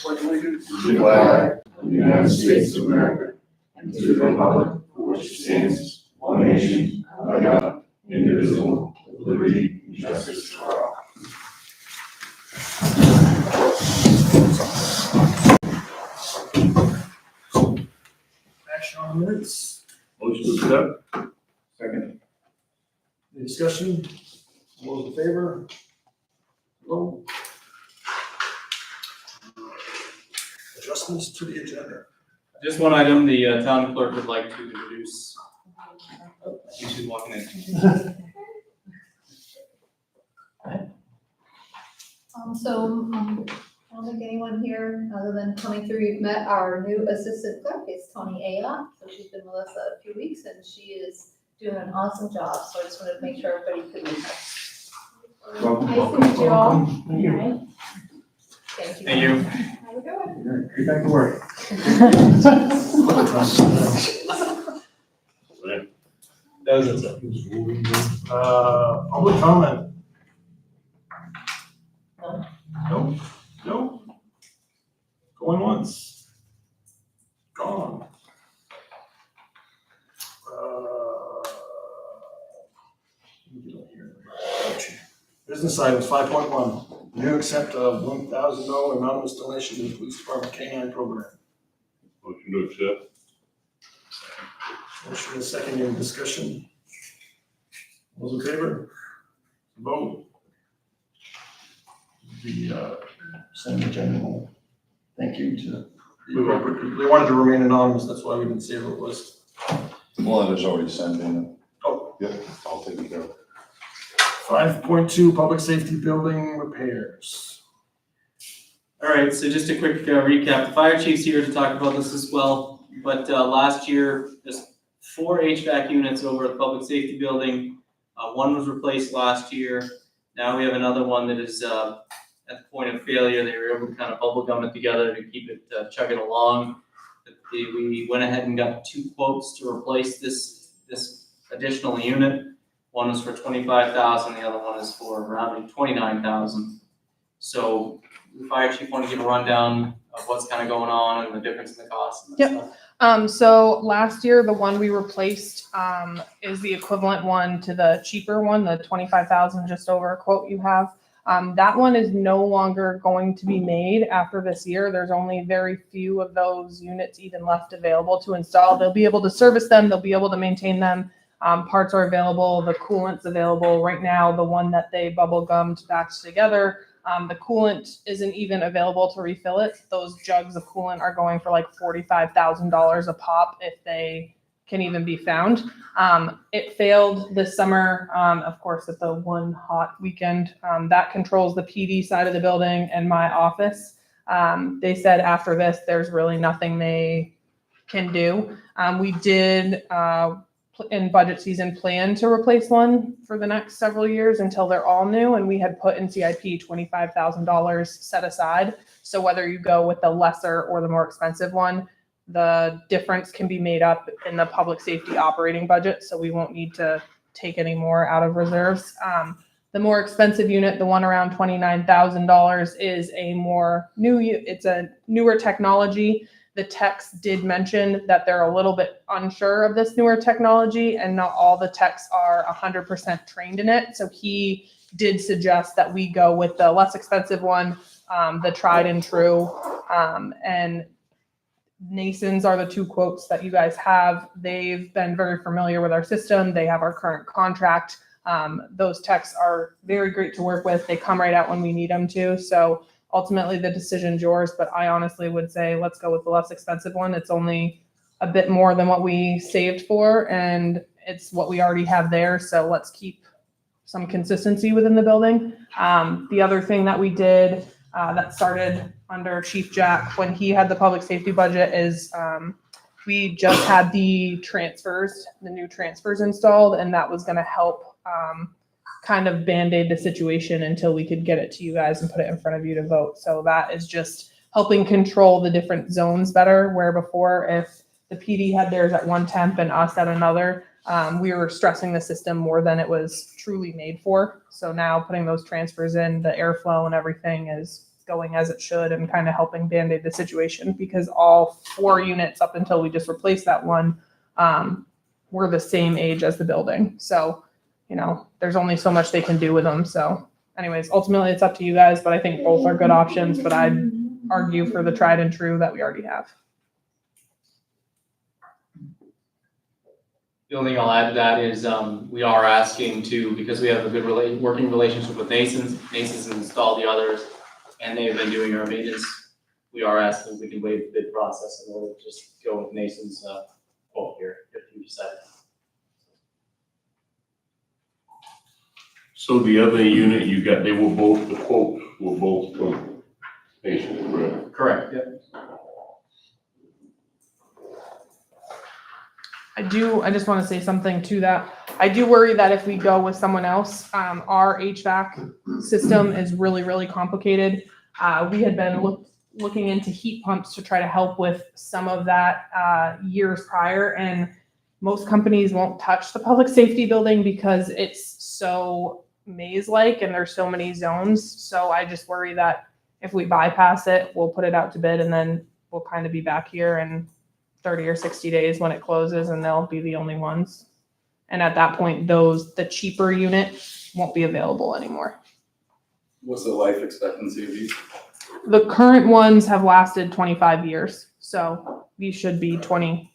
Pledge allegiance to the flag of the United States of America and to the republic for which it stands, one nation, under God, indivisible, with liberty and justice for all. Action on the minutes. Motion to accept. Second. Any discussion? All those in favor? Hello? Adjustments to the agenda. Just one item, the town clerk would like to introduce. Oh, I think she's walking in. I don't think anyone here, other than coming through, you've met our new assistant clerk, it's Tony Ayla. So she's been with us a few weeks and she is doing an awesome job. So I just wanted to make sure everybody could meet her. Welcome. Nice to meet you all. Thank you. Hi. Thank you. Thank you. Have a good one. Get back to work. That was it. Public comment? Nope, nope. Going once. Gone. Business items 5.1, new accept of $1,000 anonymous donation to the police department K-9 program. Motion to accept. Motion is second, any discussion? Those in favor? Vote. The Senator General, thank you to the appropriate people. They wanted to remain anonymous, that's why we didn't say who it was. Well, it is already sent in. Oh. Yep, I'll take it care of. 5.2, public safety building repairs. All right, so just a quick recap. The fire chief's here to talk about this as well. But last year, there's 4 HVAC units over at the public safety building. One was replaced last year. Now we have another one that is at the point of failure. They were able to kind of bubble gum it together to keep it chugging along. We went ahead and got 2 quotes to replace this additional unit. One is for $25,000, the other one is for around $29,000. So the fire chief want to give a rundown of what's kind of going on and the difference in the cost and that stuff. So last year, the one we replaced is the equivalent one to the cheaper one, the 25,000 just over quote you have. That one is no longer going to be made after this year. There's only very few of those units even left available to install. They'll be able to service them. They'll be able to maintain them. Parts are available. The coolant's available right now. The one that they bubble gummed back together. The coolant isn't even available to refill it. Those jugs of coolant are going for like $45,000 a pop if they can even be found. It failed this summer, of course, at the one hot weekend. That controls the PD side of the building and my office. They said after this, there's really nothing they can do. We did, in budget season, plan to replace one for the next several years until they're all new, and we had put in CIP $25,000 set aside. So whether you go with the lesser or the more expensive one, the difference can be made up in the public safety operating budget, so we won't need to take any more out of reserves. The more expensive unit, the one around $29,000, is it's a newer technology. The techs did mention that they're a little bit unsure of this newer technology, and not all the techs are 100% trained in it. So he did suggest that we go with the less expensive one, the tried and true. And Nasons are the 2 quotes that you guys have. They've been very familiar with our system. They have our current contract. Those techs are very great to work with. They come right out when we need them to. So ultimately, the decision's yours, but I honestly would say let's go with the less expensive one. It's only a bit more than what we saved for, and it's what we already have there. So let's keep some consistency within the building. The other thing that we did that started under Chief Jack when he had the public safety budget is we just had the new transfers installed, and that was going to help kind of band-aid the situation until we could get it to you guys and put it in front of you to vote. So that is just helping control the different zones better, where before, if the PD had theirs at one temp and us at another, We were stressing the system more than it was truly made for. So now putting those transfers in, the airflow and everything is going as it should and kind of helping band-aid the situation, because all 4 units up until we just replaced that one were the same age as the building. So, you know, there's only so much they can do with them. So anyways, ultimately it's up to you guys, but I think both are good options, but I'd argue for the tried and true that we already have. The only thing I'll add to that is, we are asking to, because we have a good working relationship with Nason's has installed the others, and they've been doing our maintenance. We are asking if we can waive the bid process in order to just go with Nason's, quote here, if you decide. So the other unit you got, they were both, the quotes were both from Nation, correct? Correct, yep. I just want to say something to that. I do worry that if we go with someone else, our HVAC system is really, really complicated. We had been looking into heat pumps to try to help with some of that years prior, and most companies won't touch the public safety building because it's so maze-like and there's so many zones. So I just worry that if we bypass it, we'll put it out to bid and then we'll kind of be back here in 30 or 60 days when it closes, and they'll be the only ones. And at that point, the cheaper unit won't be available anymore. What's the life expectancy of these? The current ones have lasted 25 years. So these should be 20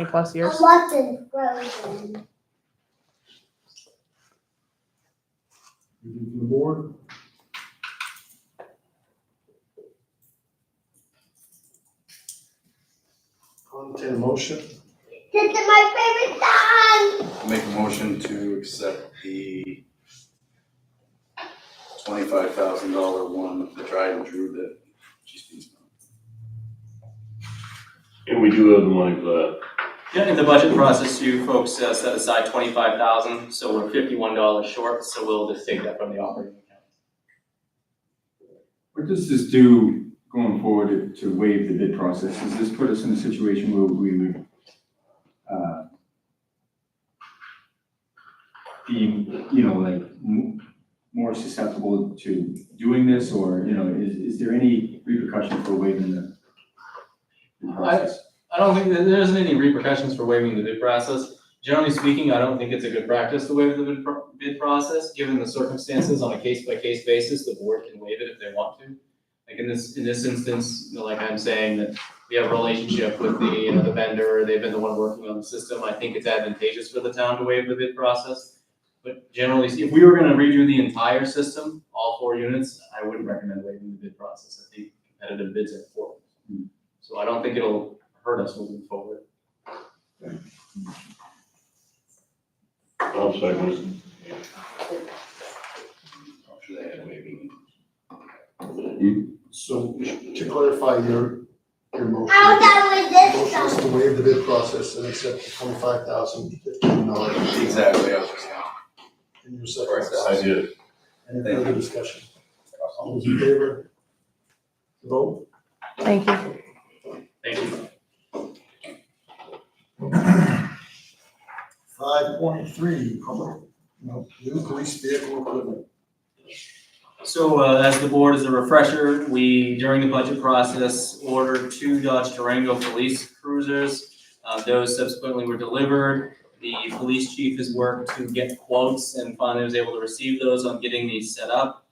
plus years. Anything from the board? Entertain a motion. Make a motion to accept the $25,000 one, the tried and true that she's speaking of. And we do have the money for that. Yeah, in the budget process, you folks set aside $25,000, so we're $51 short, so we'll just take that from the operating account. What does this do going forward to waive the bid process? Does this put us in a situation where we would be, like more susceptible to doing this, or, is there any repercussion for waiving the bid process? I don't think that there isn't any repercussions for waiving the bid process. Generally speaking, I don't think it's a good practice to waive the bid process. Given the circumstances, on a case-by-case basis, the board can waive it if they want to. Like in this instance, like I'm saying, that we have a relationship with the vendor, they've been the one working on the system. I think it's advantageous for the town to waive the bid process. But generally, if we were gonna redo the entire system, all 4 units, I wouldn't recommend waiving the bid process. I think competitive bids are important. So I don't think it'll hurt us moving forward. I'll second Should they have waiving? So to clarify your motion. Motion is to waive the bid process and accept the $25,015. Exactly, I was just saying. In your second. I did. Any further discussion? All those in favor? Vote. Thank you. Thank you. 5.3, new police vehicle equipment. So as the board, as a refresher, we, during the budget process, ordered 2 Dodge Durango police cruisers. Those subsequently were delivered. The police chief has worked to get quotes and finally was able to receive those on getting these set up.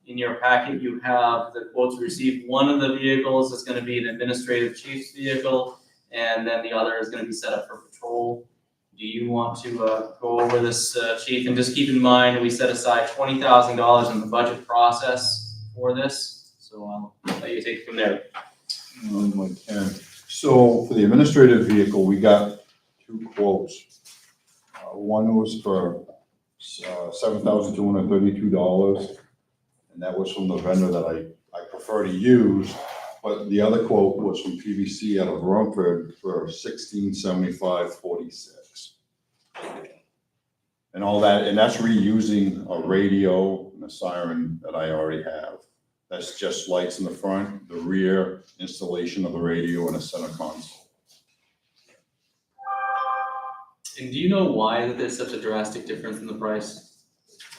In your packet, you have the quotes received. One of the vehicles is going to be an administrative chief's vehicle, and then the other is going to be set up for patrol. Do you want to go over this, Chief? And just keep in mind, we set aside $20,000 in the budget process for this, so I'll let you take it from there. So for the administrative vehicle, we got 2 quotes. One was for $7,232, and that was from the vendor that I prefer to use. But the other quote was from PVC out of Rumford for $1,675.46. And all that, and that's reusing a radio and a siren that I already have. That's just lights in the front, the rear installation of the radio and a center console. And do you know why that there's such a drastic difference in the price?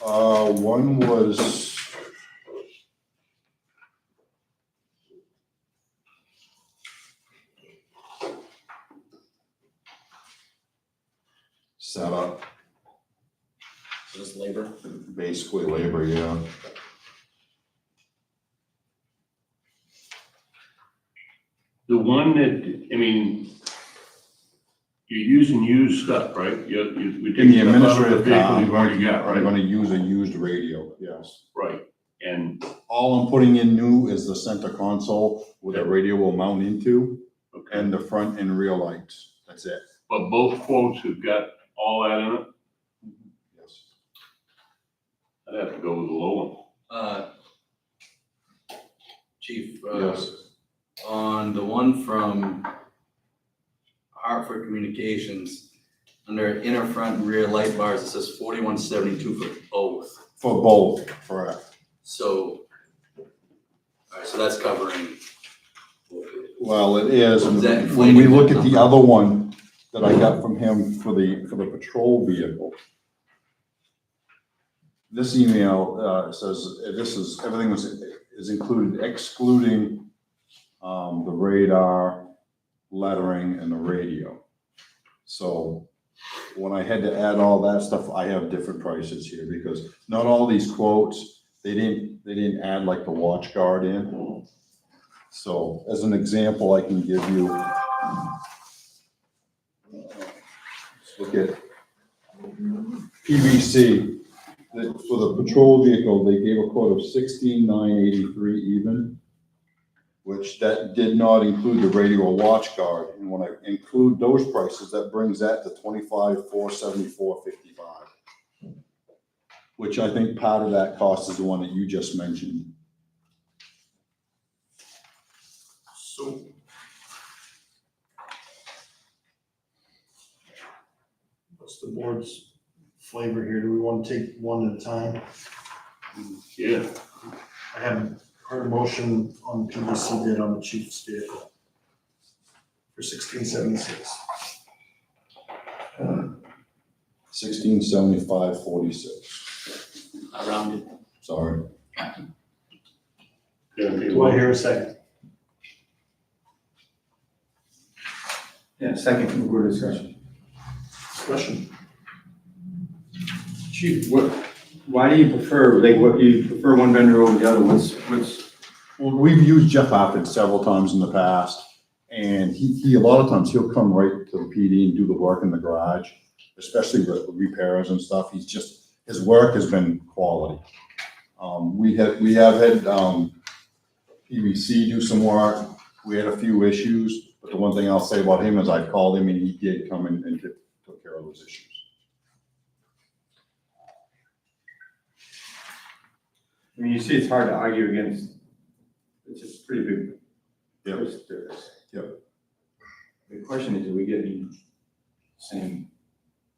One was. Setup, Just labor? basically labor, yeah. The one that, I mean, you're using used stuff, right? We In take the stuff out of the administrative vehicle car, you've already got, I'm right? gonna use a used radio, yes. Right, and, All I'm putting in new is the center console where the radio will mount into, okay, and the front and rear lights, that's it. but both quotes have got all that in it? Yes. I'd have to go with the low Chief, Yes. on the one from Hartford Communications, under inner front and rear light bars, it says 4172 for both. For both, correct. So, all right, so that's covering. Well, it is, Is that when we inflating look that at the number? other one that I got from him for the patrol vehicle. This email, says, everything is included excluding, the radar, lettering, and the radio. So when I had to add all that stuff, I have different prices here, because not all these quotes, they didn't add like the watch guard in. So as an example, I can give you, let's look at PVC. For the patrol vehicle, they gave a quote of $16,983 even, which that did not include the radio or watch guard. And when I include those prices, that brings that to $25,474.55. Which I think part of that cost is the one that you just mentioned. So. What's the board's flavor here? Do we want to take one at a time? one. Yeah, I haven't heard a motion on PVC bid on the chief's vehicle for 1676. $1675.46. Rounded. Sorry. Do I hear a second? Yeah, second, we'll go to discussion. Discussion? Chief, why do you prefer, what, you prefer one vendor over the other? What's, Well, we've used Jeff Appin several times in the past, and he a lot of times he'll come right to the PD and do the work in the garage, especially with repairs and stuff. His work has been quality. We have had, PVC do some work. We had a few issues, but the one thing I'll say about him is I called him and he did come in and took care of those issues. I mean, you see, it's hard to argue against, it's just pretty big. Yep. price difference. Yep. The question is, are we getting saying,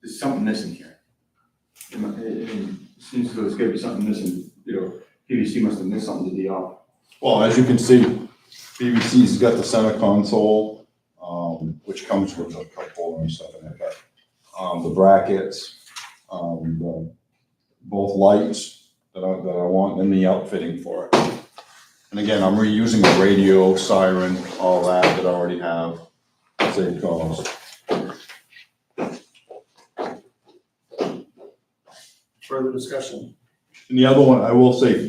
there's something missing here? It seems as though there's gotta be something missing, PVC must have missed something to the off. Well, as you can see, PVC's got the center console, which comes with a couple of stuff in it, but, the brackets, both lights that I want, and the outfitting for it. And again, I'm reusing the radio, siren, all that I already have, same cost. Further discussion? And the other one, I will say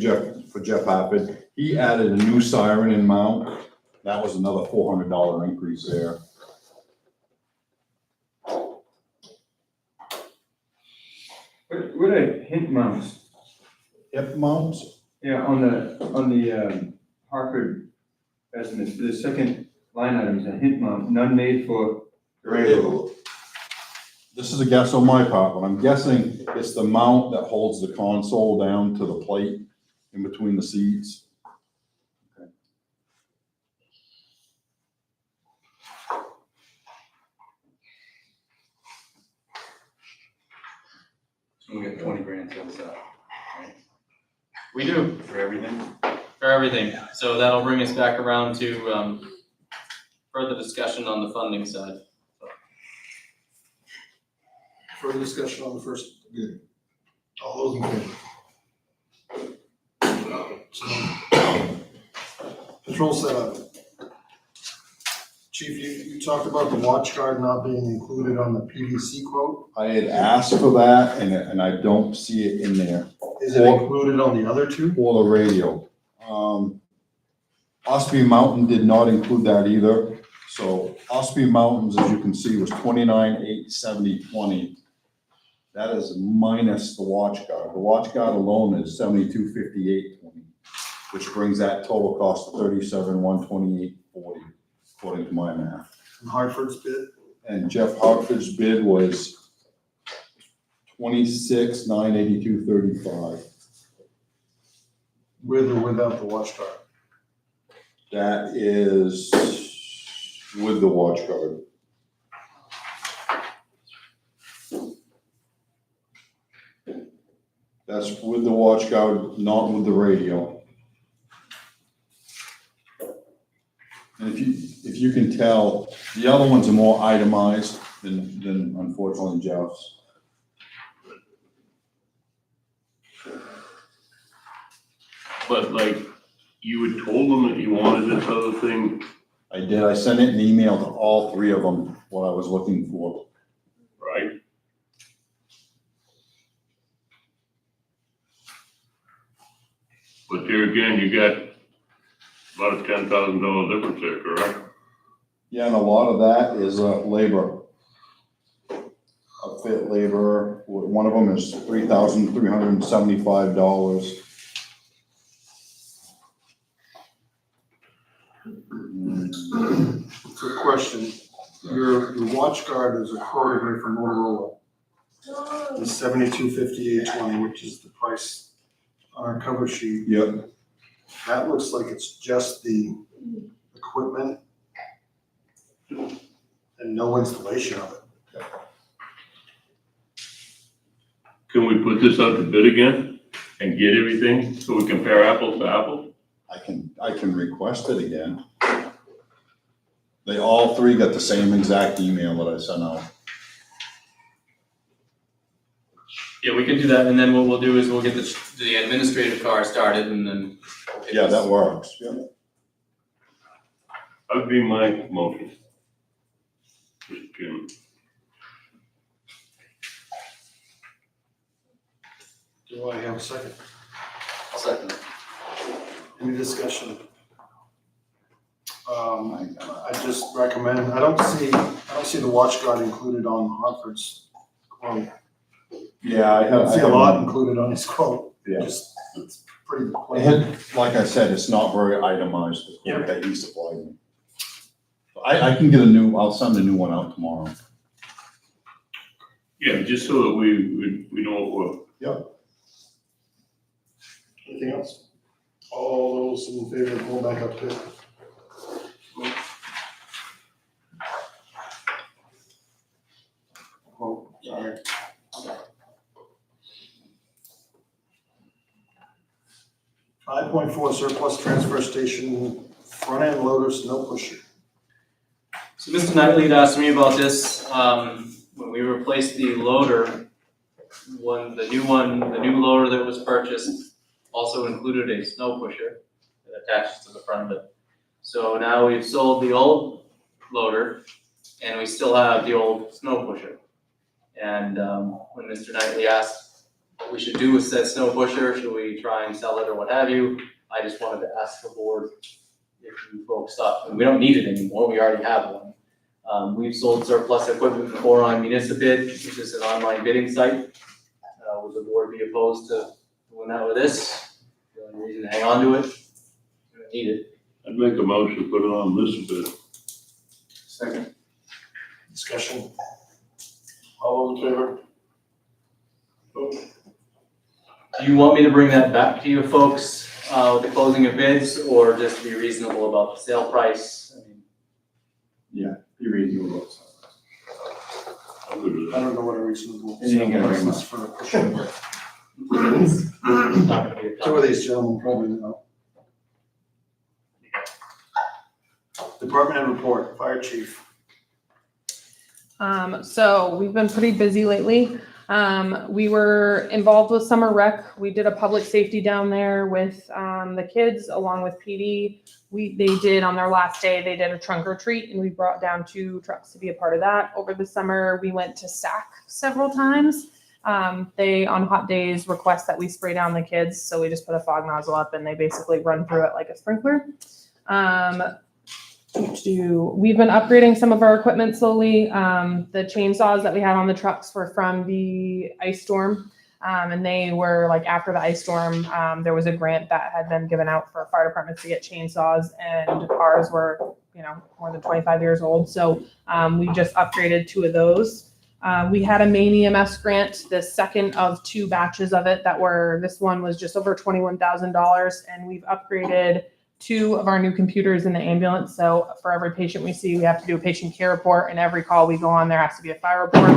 for Jeff Appin, he added a new siren and mount. That was another $400 increase there. What are hint mounts? Hip mounts? Yeah, on the Hartford estimates, the second line item is a hint mount, none made for Durango. This is a guess on my part, but I'm guessing it's the mount that holds the console down to the plate in between the seats. So we got 20 grand set aside, right? We do, For everything? for everything. So that'll bring us back around to, further discussion on the funding side. Further discussion on the first bid? All those in favor? Control setup. Chief, you talked about the watch guard not being included on the PVC quote. I had asked for that and I don't see it in there. Is it included on the other two? Or the radio. Ospey Mountain did not include that either. So Ospey Mountains, as you can see, was 29,870.20. That is minus the watch guard. The watch guard alone is 72,58.20, which brings that total cost to 37,128.40, according to my math. And Hartford's bid? And Jeff Hartford's bid was 26,982.35. With or without the watch guard? That is with the watch guard. That's with the watch guard, not with the radio. And if you can tell, the other ones are more itemized than unfortunately Jeff's. But like, you had told them that you wanted this other thing, I did, I sent it an email to all three of them, what I was looking for. right? But there again, you got about a $10,000 difference there, correct? Yeah, and a lot of that is labor. Outfit labor, one of them is $3,375. Quick question, your watch guard is a quote here from Motorola. It's 72,58.20, which is the price on our cover sheet. Yep, That looks like it's just the equipment and no installation of it. Can we put this out to bid again and get everything so we compare apples to apples? I can request it again. They all three got the same exact email that I sent out. Yeah, we can do that, and then what we'll do is we'll get the administrative car started, and then. Yeah, that works, yeah. That would be my motion. Mr. Chairman. Do I have a second? I'll second it. Any discussion? I just recommend, I don't see the watch guard included on Hartford's quote. Yeah, I I don't see a have. lot included on his quote. Yeah. Just, it's pretty It plain. had, like I said, it's not very itemized, the quote that he supplied me. I can get I'll send a new one out tomorrow. Yeah, just so that we know what Anything else? All those in favor, pull back up to it. Oh, sorry. 5.4 surplus transfer station front end loader snow pusher. So Mr. Knightley had asked me about this, when we replaced the loader, the new loader that was purchased also included a snow pusher that attaches to the front of it. So now we've sold the old loader and we still have the old snow pusher. And, when Mr. Knightley asked what we should do with said snow pusher, should we try and sell it or what have you, I just wanted to ask the board if you folks thought, we don't need it anymore, we already have one. We've sold surplus equipment before on Municipid, which is an online bidding site. Would the board be opposed to doing that with this? The only reason to hang on to it, we don't need it. I'd make a motion to put it on this bid. Second. Discussion. All those in favor? Vote. Do you want me to bring that back to you folks, with the closing of bids, or just be reasonable about the sale price? I mean, Be reasonable. I'm good with I that. don't know what a reasonable. It ain't gonna bring price is for a pusher. it's not gonna be a Two of these gentlemen probably know. Department head report, fire chief. So we've been pretty busy lately. We were involved with summer rec. We did a public safety down there with the kids along with PD. They did on their last day, they did a trunk or treat and we brought down 2 trucks to be a part of that. Over the summer, we went to SAC several times. They, on hot days, request that we spray down the kids. So we just put a fog nozzle up and they basically run through it like a sprinkler. We've been upgrading some of our equipment slowly. The chainsaws that we had on the trucks were from the ice storm. And they were like after the ice storm, there was a grant that had been given out for fire departments to get chainsaws and ours were, more than 25 years old. So we just upgraded 2 of those. We had a main EMS grant, the second of 2 batches of it this one was just over $21,000 and we've upgraded 2 of our new computers in the ambulance. So for every patient we see, we have to do a patient care report and every call we go on, there has to be a fire report.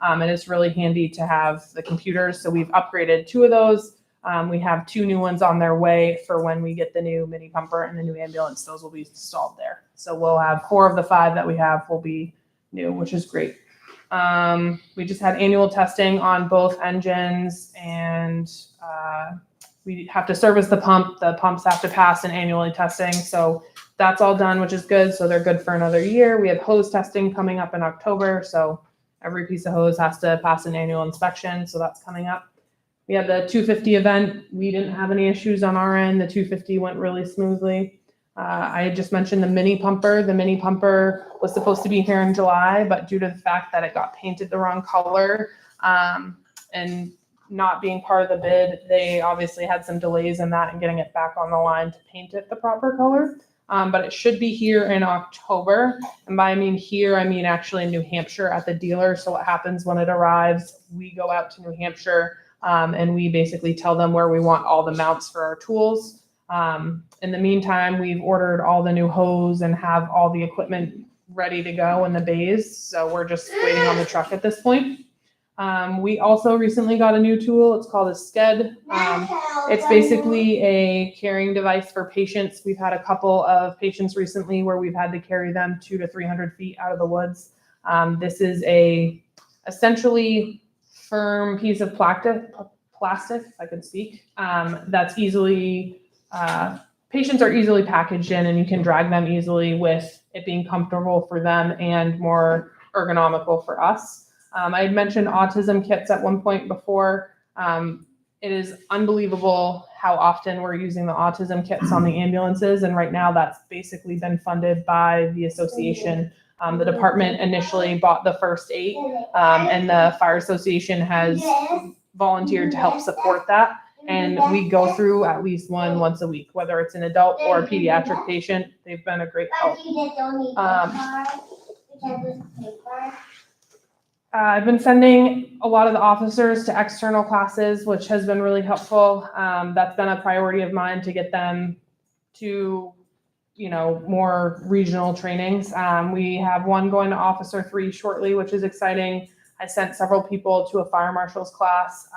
And it's really handy to have the computers. So we've upgraded 2 of those. We have 2 new ones on their way for when we get the new mini pumper and the new ambulance, those will be installed there. So we'll have 4 of the 5 that we have will be new, which is great. We just had annual testing on both engines and we have to service the pump. The pumps have to pass an annually testing. So that's all done, which is good. So they're good for another year. We have hose testing coming up in October. So every piece of hose has to pass an annual inspection. So that's coming up. We had the 250 event. We didn't have any issues on our end. The 250 went really smoothly. I had just mentioned the mini pumper. The mini pumper was supposed to be here in July, but due to the fact that it got painted the wrong color, and not being part of the bid, they obviously had some delays in that and getting it back on the line to paint it the proper color. But it should be here in October. And by I mean actually in New Hampshire at the dealer. So what happens when it arrives, we go out to New Hampshire and we basically tell them where we want all the mounts for our tools. In the meantime, we've ordered all the new hose and have all the equipment ready to go in the bays. So we're just waiting on the truck at this point. We also recently got a new tool. It's called a SCED. It's basically a carrying device for patients. We've had a couple of patients recently where we've had to carry them 200 to 300 feet out of the woods. This is a essentially firm piece of plastic, if I can speak, that's easily, patients are easily packaged in and you can drag them easily with it being comfortable for them and more ergonomical for us. I had mentioned autism kits at one point before. It is unbelievable how often we're using the autism kits on the ambulances. And right now that's basically been funded by the association. The department initially bought the first 8 and the fire association has volunteered to help support that. And we go through at least one once a week, whether it's an adult or a pediatric patient. They've been a great help. I've been sending a lot of the officers to external classes, which has been really helpful. That's been a priority of mine to get them to, more regional trainings. We have one going to Officer 3 shortly, which is exciting. I sent several people to a fire marshal's class.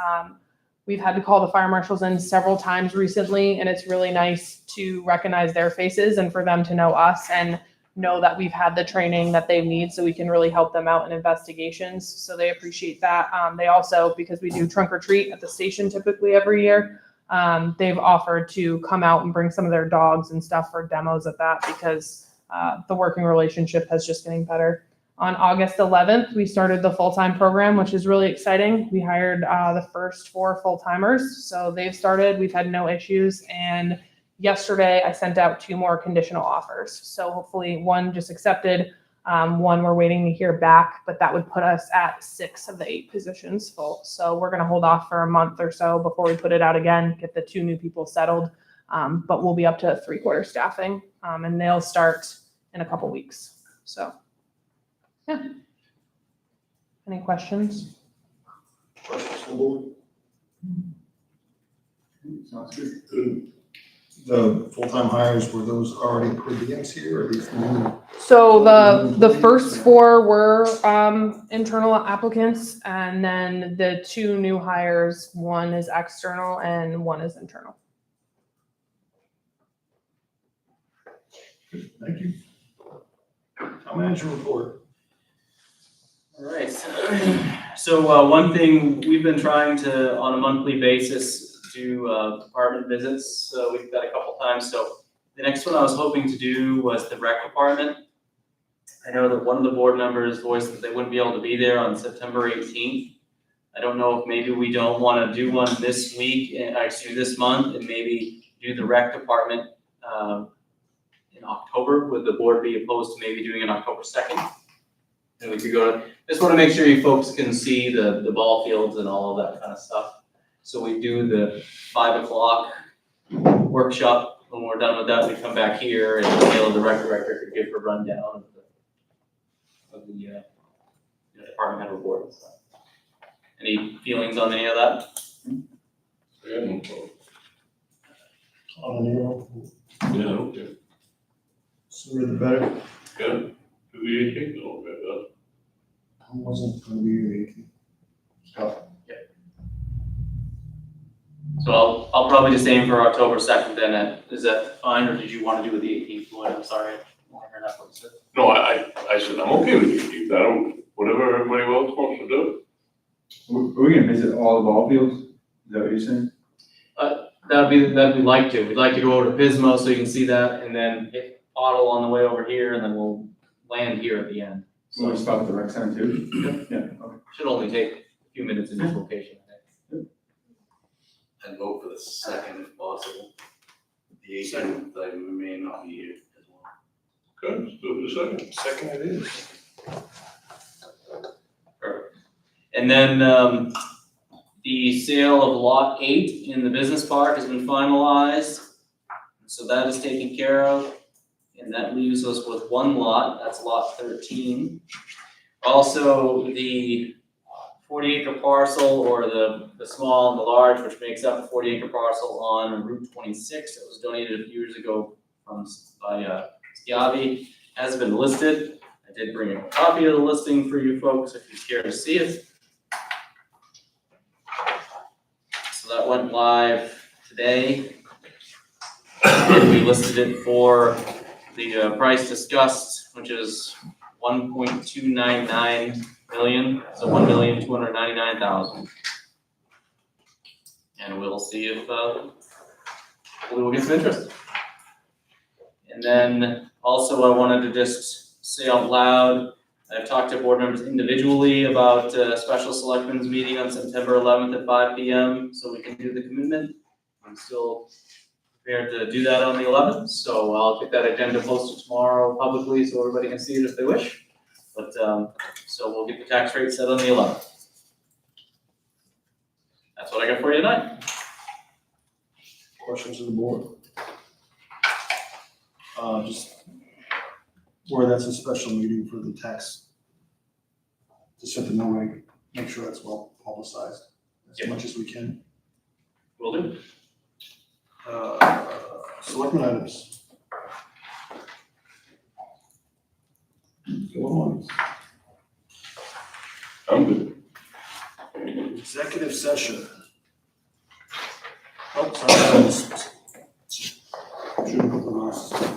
We've had to call the fire marshals in several times recently, and it's really nice to recognize their faces and for them to know us and know that we've had the training that they need so we can really help them out in investigations. So they appreciate that. They also, because we do trunk or treat at the station typically every year, they've offered to come out and bring some of their dogs and stuff for demos of that because the working relationship has just getting better. On August 11th, we started the full-time program, which is really exciting. We hired the first 4 full-timers. So they've started, we've had no issues. And yesterday I sent out 2 more conditional offers. So hopefully one just accepted, one we're waiting to hear back, but that would put us at 6 of the 8 positions full. So we're gonna hold off for a month or so before we put it out again, get the 2 new people settled. But we'll be up to 3/4 staffing and they'll start in a couple weeks. So, yeah. Any questions? Sounds good. The full-time hires, were those already per diems here or these new? So the first 4 were internal applicants, and then the 2 new hires, one is external and one is internal. Thank you. Town manager report. So one thing, we've been trying to, on a monthly basis, do department visits. So we've got a couple times. So the next one I was hoping to do was the rec department. I know that one of the board members voiced that they wouldn't be able to be there on September 18th. I don't know if maybe we don't want to do one this week, actually this month, and maybe do the rec department in October. Would the board be opposed to maybe doing it October 2nd? And we could go to, just want to make sure you folks can see the ball fields and all of that kind of stuff. So we do the 5 o'clock workshop. When we're done with that, we come back here and Taylor, the rec director, could give a rundown of the department head report and stuff. Any feelings on any of that? Yeah, no problem. On an email, Yeah, okay. sooner the better. Good. Do the 18th, no, better. I wasn't gonna be here 18th. Scott? So I'll probably just aim for October 2nd then. Is that fine, or did you want to do it the 18th, Lloyd? I'm sorry. I heard that what you said. No, I said, I'm okay with the 18th. I don't, whatever everybody else wants to do. Are we gonna visit all the ball fields? Is that what you're saying? That'd we'd like to. We'd like to go over to Pismo so you can see that, and then hit Otto on the way over here, and then we'll land here at the end. So we So stop at the rec center too? Yeah, okay. should only take a few minutes in each location, I think. And vote for the 2nd if possible. The 18th, I may not be here as well. Good, let's do it the 2nd. Second it is. Perfect. And then, the sale of lot 8 in the business park has been finalized. So that is taken care of, and that leaves us with one lot, that's lot 13. Also, the 40-acre parcel, or the small and the large, which makes up a 40-acre parcel on Route 26, that was donated a few years ago by Schiavi, has been listed. I did bring a copy of the listing for you folks if you care to see it. So that went live today. And we listed it for the price discussed, which is 1.299 million, so 1,299,000. And we'll see if we will get some interest. And then also I wanted to just say out loud, I've talked to board members individually about a special selectmen's meeting on September 11th at 5 p.m. so we can do the commitment. I'm still prepared to do that on the 11th, so I'll get that agenda posted tomorrow publicly so everybody can see it if they wish. But, so we'll get the tax rate set on the 11th. That's what I got for you tonight. Questions of the board? Just where that's a special meeting for the tax. Just set the no reg, make sure that's well publicized as much as we can. Will do. Selectmen items. Go on. I'm good. Executive session. Oh, sorry. Shouldn't put the glasses on.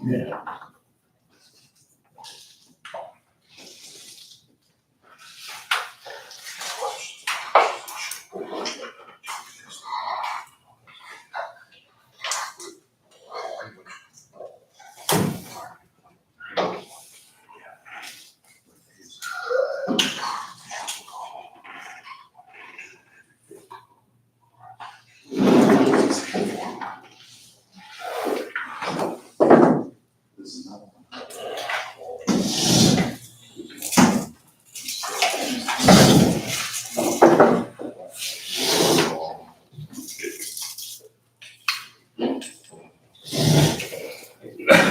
Yeah.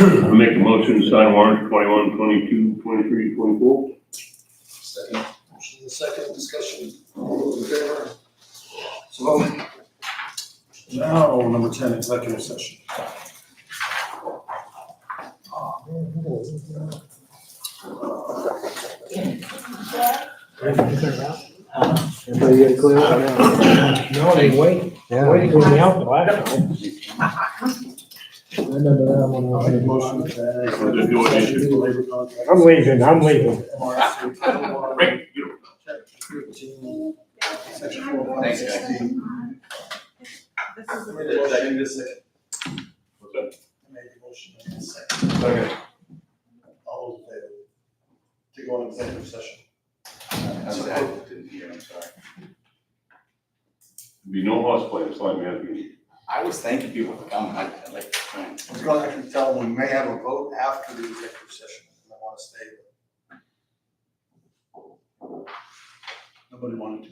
I make a motion to sign warrants 21, 22, 23, 24. Second. Motion and second, discussion, all those in favor? So, now, number 10, executive session. Everybody get it clear out? No, they wait. Waiting for me out the last time. I remember that one. I I'll was make a in- motion to The dual issue. executive labor contract. I'm leaving. Rick, Section 4. Thanks, guys. What's that? What's that? I made the motion in a second. Okay. All those in favor? To go into executive session. I didn't hear, I'm sorry. Be no horse play, it's like me at the. I was thanking people for coming, I'd like to join. I was gonna actually tell them, we may have a vote after the executive session, and I wanna stay. Nobody wanted to.